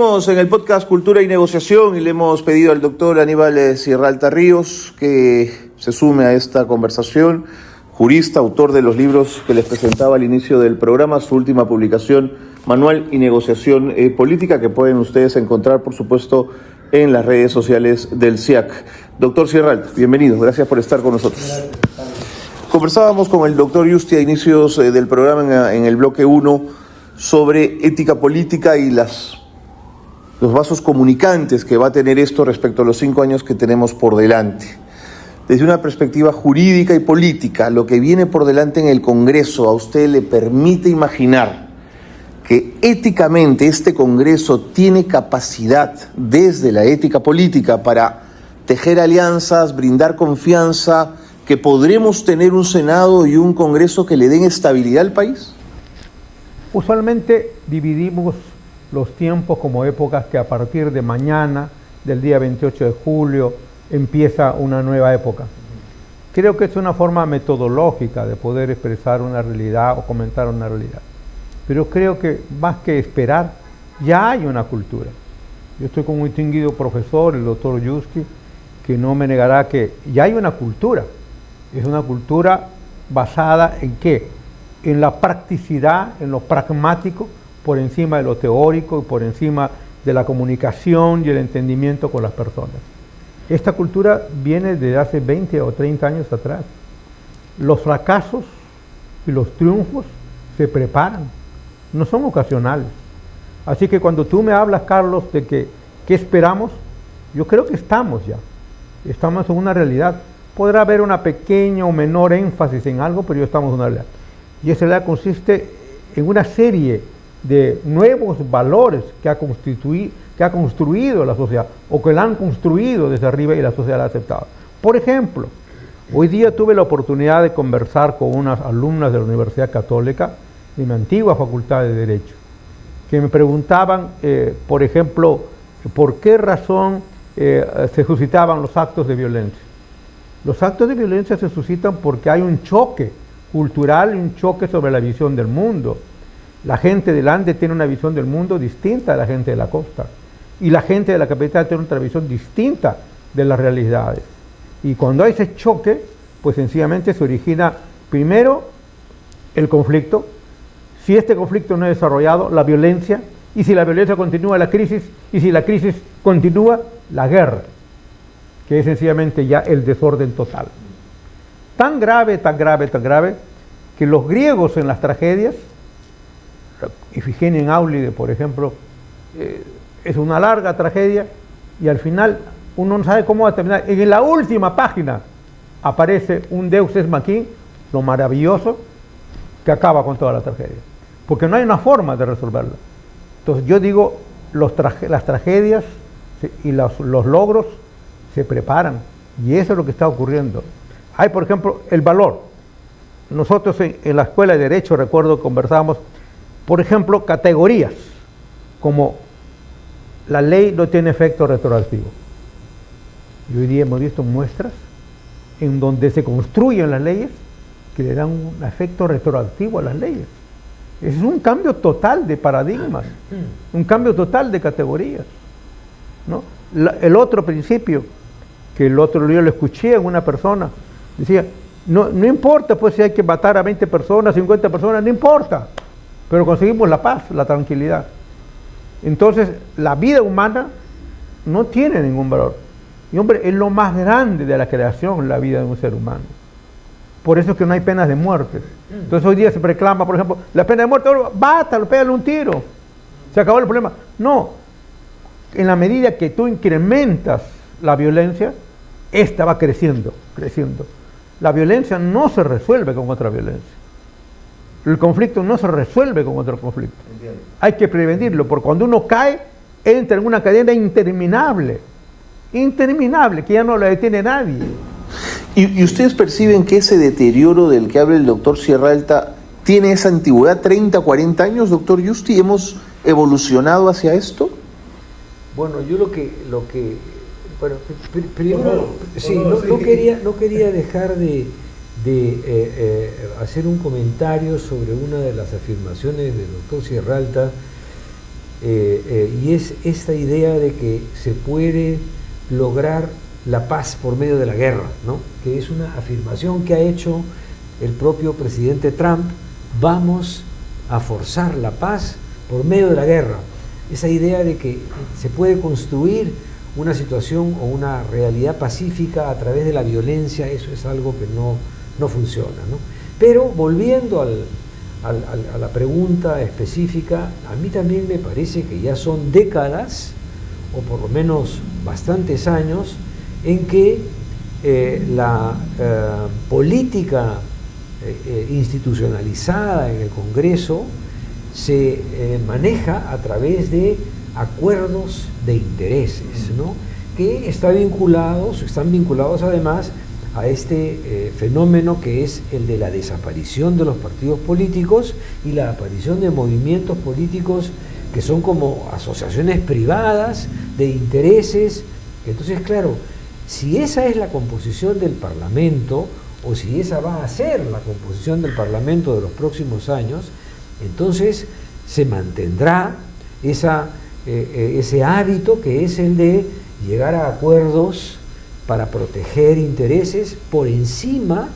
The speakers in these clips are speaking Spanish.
Seguimos en el podcast Cultura y Negociación y le hemos pedido al doctor Aníbal Sierralta Ríos que se sume a esta conversación, jurista, autor de los libros que les presentaba al inicio del programa, su última publicación, Manual y Negociación Política, que pueden ustedes encontrar, por supuesto, en las redes sociales del CIAC. Doctor Sierralta, bienvenido, gracias por estar con nosotros. Conversábamos con el doctor Yusti a inicios del programa en el bloque 1 sobre ética política y los vasos comunicantes que va a tener esto respecto a los 5 años que tenemos por delante. Desde una perspectiva jurídica y política, lo que viene por delante en el Congreso, ¿a usted le permite imaginar que éticamente este Congreso tiene capacidad desde la ética política para tejer alianzas, brindar confianza, que podremos tener un Senado y un Congreso que le den estabilidad al país? Usualmente dividimos los tiempos como épocas que a partir de mañana, del día 28 de julio, empieza una nueva época. Creo que es una forma metodológica de poder expresar una realidad o comentar una realidad. Pero creo que más que esperar, ya hay una cultura. Yo estoy con un distinguido profesor, el doctor Yusti, que no me negará que ya hay una cultura. Es una cultura basada en ¿qué? En la practicidad, en lo pragmático, por encima de lo teórico y por encima de la comunicación y el entendimiento con las personas. Esta cultura viene desde hace 20 o 30 años atrás. Los fracasos y los triunfos se preparan, no son ocasionales. Así que cuando tú me hablas, Carlos, de que ¿qué esperamos? Yo creo que estamos ya, estamos en una realidad. Podrá haber una pequeña o menor énfasis en algo, pero ya estamos en una realidad. Y esa realidad consiste en una serie de nuevos valores que ha construido la sociedad, o que la han construido desde arriba y la sociedad la ha aceptado. Por ejemplo, hoy día tuve la oportunidad de conversar con unas alumnas de la Universidad Católica, de mi antigua Facultad de Derecho, que me preguntaban, por ejemplo, por qué razón se suscitaban los actos de violencia. Los actos de violencia se suscitan porque hay un choque cultural y un choque sobre la visión del mundo. La gente del Ande tiene una visión del mundo distinta a la gente de la costa, y la gente de la capital tiene otra visión distinta de las realidades. Y cuando hay ese choque, pues sencillamente se origina primero el conflicto. Si este conflicto no es desarrollado, la violencia, y si la violencia continúa, la crisis, y si la crisis continúa, la guerra, que es sencillamente ya el desorden total. Tan grave, que los griegos en las tragedias, Ifigenia en Áulide, por ejemplo, es una larga tragedia, y al final uno no sabe cómo va a terminar. En la última página aparece un Deus ex machina, lo maravilloso, que acaba con toda la tragedia, porque no hay una forma de resolverla. Entonces yo digo, las tragedias y los logros se preparan, y eso es lo que está ocurriendo. Hay, por ejemplo, el valor. Nosotros en la Escuela de Derecho, recuerdo, conversábamos, por ejemplo, categorías, como la ley no tiene efecto retroactivo. Y hoy día hemos visto muestras en donde se construyen las leyes que le dan un efecto retroactivo a las leyes. Es un cambio total de paradigmas, un cambio total de categorías, ¿no? El otro principio, que el otro día lo escuché en una persona, decía, no importa pues si hay que matar a 20 personas, 50 personas, no importa, pero conseguimos la paz, la tranquilidad. Entonces, la vida humana no tiene ningún valor. Y hombre, es lo más grande de la creación, la vida de un ser humano. Por eso es que no hay penas de muerte. Entonces hoy día se reclama, por ejemplo, la pena de muerte, bátalo, pégale un tiro, se acabó el problema. No, en la medida que tú incrementas la violencia, esta va creciendo. La violencia no se resuelve con otra violencia. El conflicto no se resuelve con otro conflicto. Entiendo. Hay que prevenirlo, porque cuando uno cae, entra en una cadena interminable, que ya no la detiene nadie. ¿Y ustedes perciben que ese deterioro del que habla el doctor Sierralta tiene esa antigüedad, 30, 40 años, doctor Yusti? ¿Hemos evolucionado hacia esto? Bueno, yo bueno, primero, sí, no quería dejar de hacer un comentario sobre una de las afirmaciones del doctor Sierralta, y es esta idea de que se puede lograr la paz por medio de la guerra, ¿no? Que es una afirmación que ha hecho el propio presidente Trump. Vamos a forzar la paz por medio de la guerra. Esa idea de que se puede construir una situación o una realidad pacífica a través de la violencia, eso es algo que no funciona, ¿no? Pero volviendo a la pregunta específica, a mí también me parece que ya son décadas, o por lo menos bastantes años, en que la política institucionalizada en el Congreso se maneja a través de acuerdos de intereses, ¿no? Que están vinculados además a este fenómeno que es el de la desaparición de los partidos políticos y la aparición de movimientos políticos que son como asociaciones privadas de intereses. Entonces, claro, si esa es la composición del Parlamento, o si esa va a ser la composición del Parlamento de los próximos años, entonces se mantendrá ese hábito que es el de llegar a acuerdos para proteger intereses por encima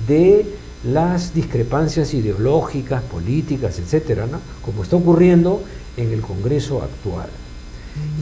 de las discrepancias ideológicas, políticas, etcétera, ¿no? Como está ocurriendo en el Congreso actual.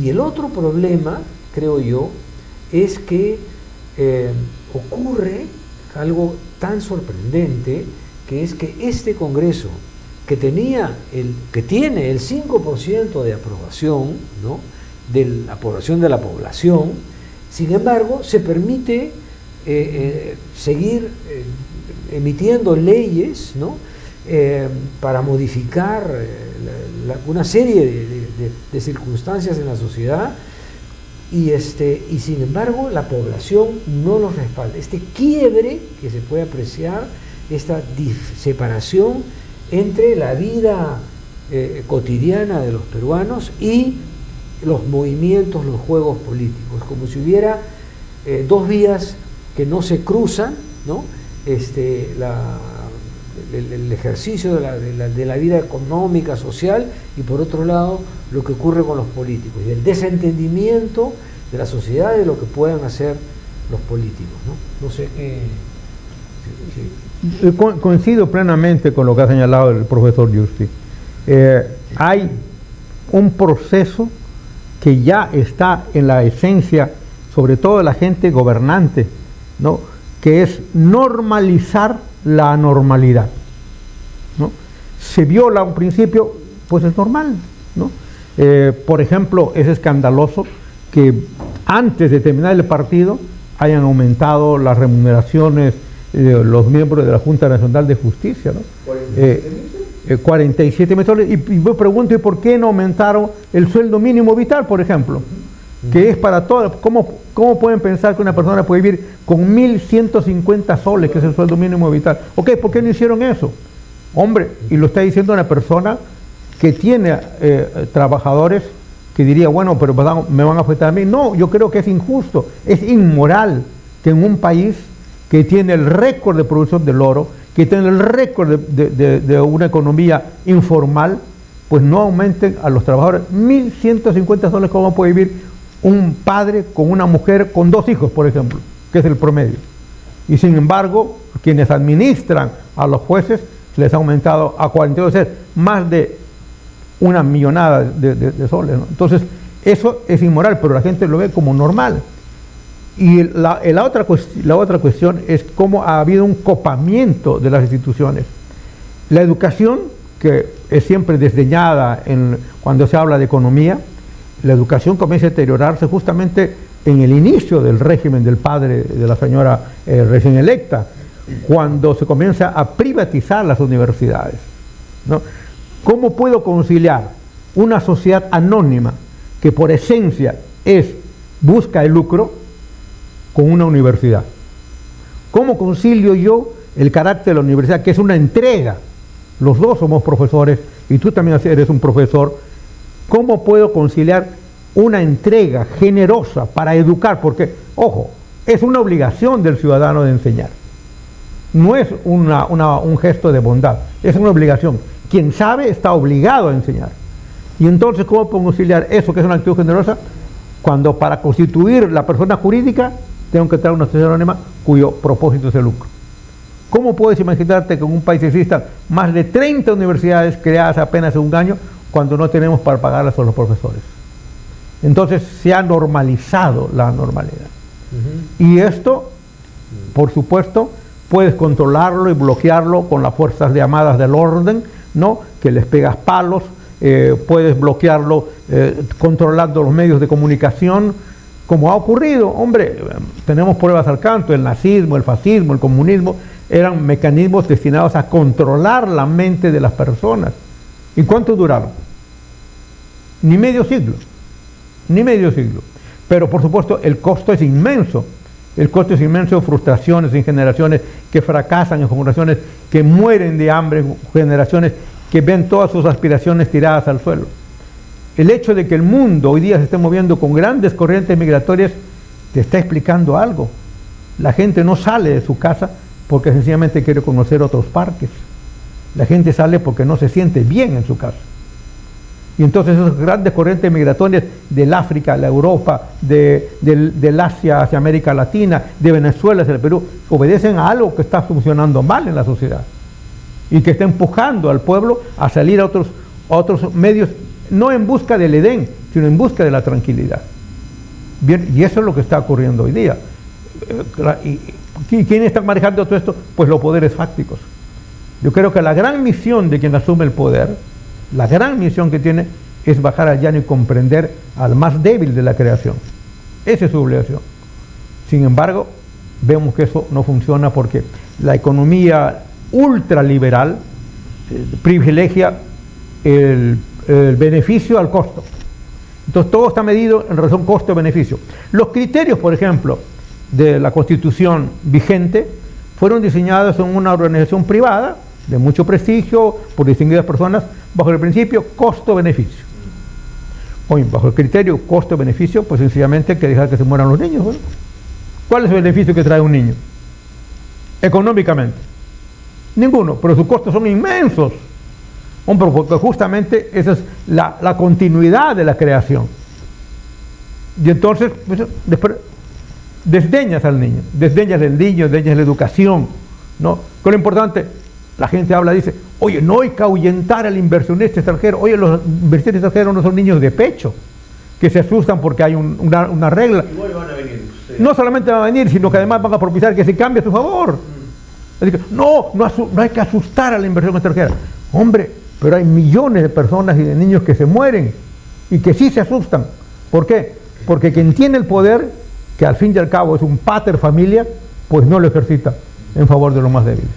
Y el otro problema, creo yo, es que ocurre algo tan sorprendente, que es que este Congreso, que tiene el 5% de aprobación, ¿no?, de la aprobación de la población, sin embargo, se permite seguir emitiendo leyes, ¿no?, para modificar una serie de circunstancias en la sociedad, y sin embargo la población no los respalda. Este quiebre que se puede apreciar, esta separación entre la vida cotidiana de los peruanos y los movimientos, los juegos políticos, como si hubiera dos vías que no se cruzan, ¿no? El ejercicio de la vida económica, social, y por otro lado lo que ocurre con los políticos, y el desentendimiento de la sociedad de lo que puedan hacer los políticos, ¿no? No sé qué... Sí. Coincido plenamente con lo que ha señalado el profesor Justi. Hay un proceso que ya está en la esencia, sobre todo de la gente gobernante, ¿no?, que es normalizar la anormalidad, ¿no? Se viola un principio, pues es normal, ¿no? Por ejemplo, es escandaloso que antes de terminar el partido hayan aumentado las remuneraciones de los miembros de la Junta Nacional de Justicia, ¿no? 47 mil soles, y me pregunto, ¿y por qué no aumentaron el sueldo mínimo vital, por ejemplo? Que es para todos. ¿Cómo pueden pensar que una persona puede vivir con 1.150 soles, que es el sueldo mínimo vital? Ok, ¿por qué no hicieron eso? Hombre, y lo está diciendo una persona que tiene trabajadores que diría, bueno, pero me van a afectar a mí. No, yo creo que es injusto, es inmoral que en un país que tiene el récord de producción del oro, que tiene el récord de una economía informal, pues no aumenten a los trabajadores 1.150 soles. ¿Cómo puede vivir un padre con una mujer con 2 hijos, por ejemplo, que es el promedio? Y sin embargo, quienes administran a los jueces les ha aumentado a 42, es más de una millonada de soles, ¿no? Entonces, eso es inmoral, pero la gente lo ve como normal. Y la otra cuestión es cómo ha habido un copamiento de las instituciones. La educación, que es siempre desdeñada cuando se habla de economía, la educación comienza a deteriorarse justamente en el inicio del régimen del padre de la señora recién electa, cuando se comienza a privatizar las universidades, ¿no? ¿Cómo puedo conciliar una sociedad anónima que por esencia busca el lucro con una universidad? ¿Cómo concilio yo el carácter de la universidad, que es una entrega? Los dos somos profesores y tú también eres un profesor. ¿Cómo puedo conciliar una entrega generosa para educar? Porque, ojo, es una obligación del ciudadano de enseñar. No es un gesto de bondad, es una obligación. Quien sabe está obligado a enseñar. Y entonces, ¿cómo puedo conciliar eso que es una actitud generosa? Cuando para constituir la persona jurídica tengo que traer una sociedad anónima cuyo propósito es el lucro. ¿Cómo puedes imaginarte que en un país existan más de 30 universidades creadas apenas en un año cuando no tenemos para pagarlas a los profesores? Entonces se ha normalizado la normalidad. Y esto, por supuesto, puedes controlarlo y bloquearlo con las fuerzas llamadas del orden, ¿no? Que les pegas palos, puedes bloquearlo controlando los medios de comunicación, como ha ocurrido. Hombre, tenemos pruebas al canto, el nazismo, el fascismo, el comunismo, eran mecanismos destinados a controlar la mente de las personas. ¿Y cuánto duraron? Ni medio siglo, ni medio siglo. Pero por supuesto el costo es inmenso. El costo es inmenso, frustraciones en generaciones que fracasan, en generaciones que mueren de hambre, en generaciones que ven todas sus aspiraciones tiradas al suelo. El hecho de que el mundo hoy día se esté moviendo con grandes corrientes migratorias te está explicando algo. La gente no sale de su casa porque sencillamente quiere conocer otros parques. La gente sale porque no se siente bien en su casa. Y entonces esas grandes corrientes migratorias del África, la Europa, del Asia hacia América Latina, de Venezuela hacia el Perú, obedecen a algo que está funcionando mal en la sociedad y que está empujando al pueblo a salir a otros medios, no en busca del Edén, sino en busca de la tranquilidad. Bien, y eso es lo que está ocurriendo hoy día. ¿Y quién está manejando todo esto? Pues los poderes fácticos. Yo creo que la gran misión de quien asume el poder, la gran misión que tiene, es bajar al llano y comprender al más débil de la creación. Esa es su obligación. Sin embargo, vemos que eso no funciona porque la economía ultraliberal privilegia el beneficio al costo. Entonces todo está medido en relación costo-beneficio. Los criterios, por ejemplo, de la Constitución vigente fueron diseñados en una organización privada de mucho prestigio por distinguidas personas bajo el principio costo-beneficio. Hoy, bajo el criterio costo-beneficio, pues sencillamente hay que dejar que se mueran los niños. ¿Bueno? ¿Cuál es el beneficio que trae un niño? Económicamente. Ninguno, pero sus costos son inmensos. Hombre, porque justamente esa es la continuidad de la creación. Y entonces, pues, después, desdeñas al niño, desdeñas la educación, ¿no? ¿Qué es lo importante? La gente habla, dice, oye, no hay que ahuyentar al inversionista extranjero. Oye, los inversionistas extranjeros no son niños de pecho, que se asustan porque hay una regla. Igual van a venir. Sí. No solamente van a venir, sino que además van a propiciar que se cambie a su favor. Así que, no hay que asustar a la inversión extranjera. Hombre, pero hay millones de personas y de niños que se mueren y que sí se asustan. ¿Por qué? Porque quien tiene el poder, que al fin y al cabo es un pater familia, pues no lo ejercita en favor de los más débiles.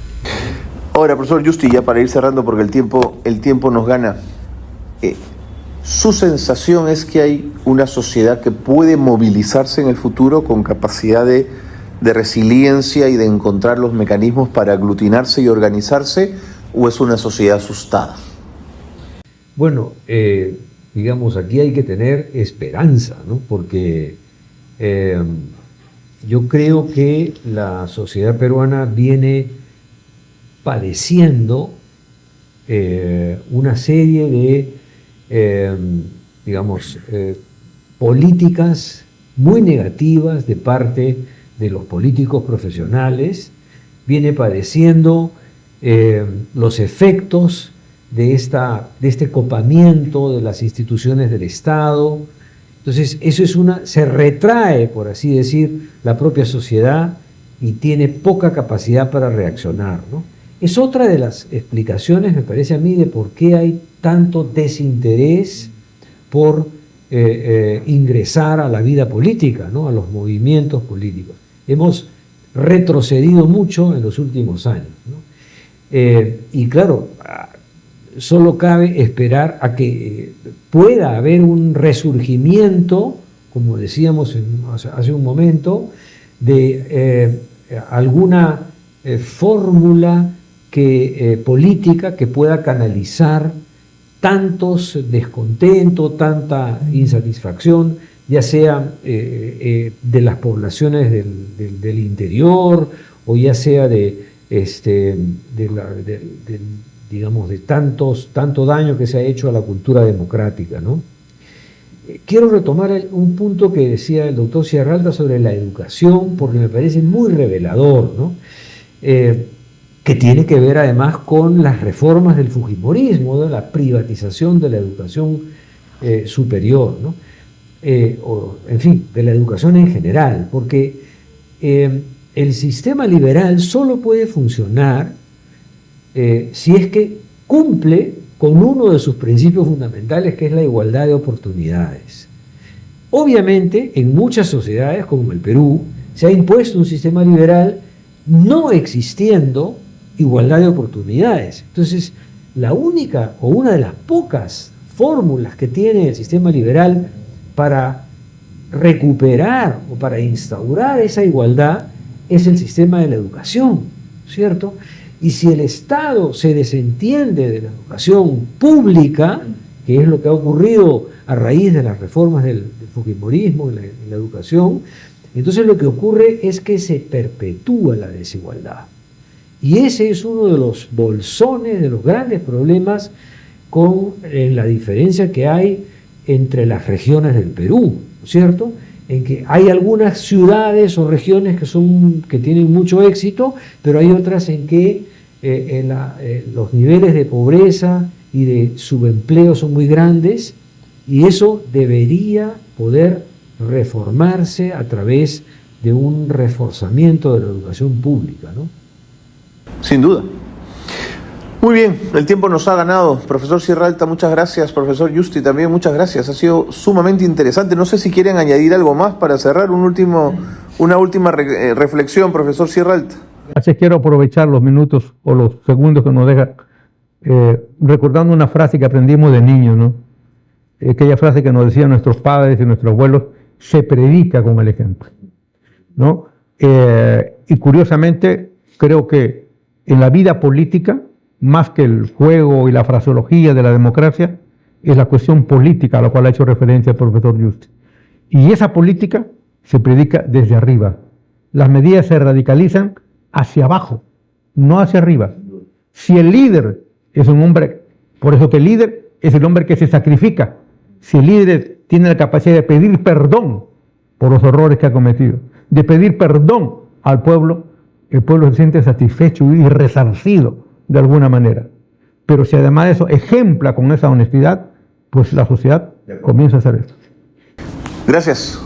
Ahora, profesor Justi, ya para ir cerrando porque el tiempo nos gana, ¿su sensación es que hay una sociedad que puede movilizarse en el futuro con capacidad de resiliencia y de encontrar los mecanismos para aglutinarse y organizarse, o es una sociedad asustada? Bueno, digamos, aquí hay que tener esperanza, ¿no? Porque yo creo que la sociedad peruana viene padeciendo una serie de, políticas muy negativas de parte de los políticos profesionales, viene padeciendo los efectos de este copamiento de las instituciones del Estado. Entonces, se retrae, por así decir, la propia sociedad y tiene poca capacidad para reaccionar, ¿no? Es otra de las explicaciones, me parece a mí, de por qué hay tanto desinterés por ingresar a la vida política, ¿no? A los movimientos políticos. Hemos retrocedido mucho en los últimos años, ¿no? Y claro, solo cabe esperar a que pueda haber un resurgimiento, como decíamos hace un momento, de alguna fórmula política que pueda canalizar tantos descontentos, tanta insatisfacción, ya sea de las poblaciones del interior o ya sea de digamos, de tanto daño que se ha hecho a la cultura democrática, ¿no? Quiero retomar un punto que decía el doctor Sierralta sobre la educación, porque me parece muy revelador, ¿no? Que tiene que ver además con las reformas del fujimorismo, de la privatización de la educación superior, ¿no? En fin, de la educación en general, porque el sistema liberal solo puede funcionar si es que cumple con uno de sus principios fundamentales, que es la igualdad de oportunidades. Obviamente, en muchas sociedades, como el Perú, se ha impuesto un sistema liberal no existiendo igualdad de oportunidades. Entonces, la única o una de las pocas fórmulas que tiene el sistema liberal para recuperar o para instaurar esa igualdad es el sistema de la educación, ¿cierto? Y si el Estado se desentiende de la educación pública, que es lo que ha ocurrido a raíz de las reformas del fujimorismo en la educación, entonces lo que ocurre es que se perpetúa la desigualdad. Y ese es uno de los bolsones, de los grandes problemas con la diferencia que hay entre las regiones del Perú, ¿cierto? En que hay algunas ciudades o regiones que tienen mucho éxito, pero hay otras en que los niveles de pobreza y de subempleo son muy grandes, y eso debería poder reformarse a través de un reforzamiento de la educación pública, ¿no? Sin duda. Muy bien, el tiempo nos ha ganado. Profesor Sierralta, muchas gracias. Profesor Yusti, también muchas gracias. Ha sido sumamente interesante. No sé si quieren añadir algo más para cerrar, una última reflexión, profesor Sierralta. Así quiero aprovechar los minutos o los segundos que nos deja recordando una frase que aprendimos de niños, ¿no? Aquella frase que nos decían nuestros padres y nuestros abuelos: se predica con el ejemplo, ¿no? Y curiosamente creo que en la vida política, más que el juego y la fraseología de la democracia, es la cuestión política a la cual ha hecho referencia el profesor Yusti. Y esa política se predica desde arriba. Las medidas se radicalizan hacia abajo, no hacia arriba. Si el líder es un hombre, por eso que el líder es el hombre que se sacrifica, si el líder tiene la capacidad de pedir perdón por los errores que ha cometido, de pedir perdón al pueblo, el pueblo se siente satisfecho y resarcido de alguna manera. Pero si además de eso ejempla con esa honestidad, pues la sociedad comienza a hacer esto. Gracias.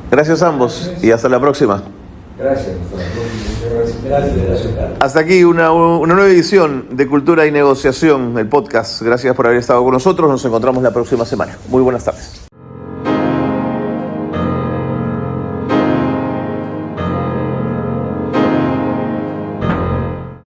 Gracias a ambos y hasta la próxima. Gracias. Gracias. Hasta aquí una nueva edición de Cultura y Negociación, el podcast. Gracias por haber estado con nosotros. Nos encontramos la próxima semana. Muy buenas tardes.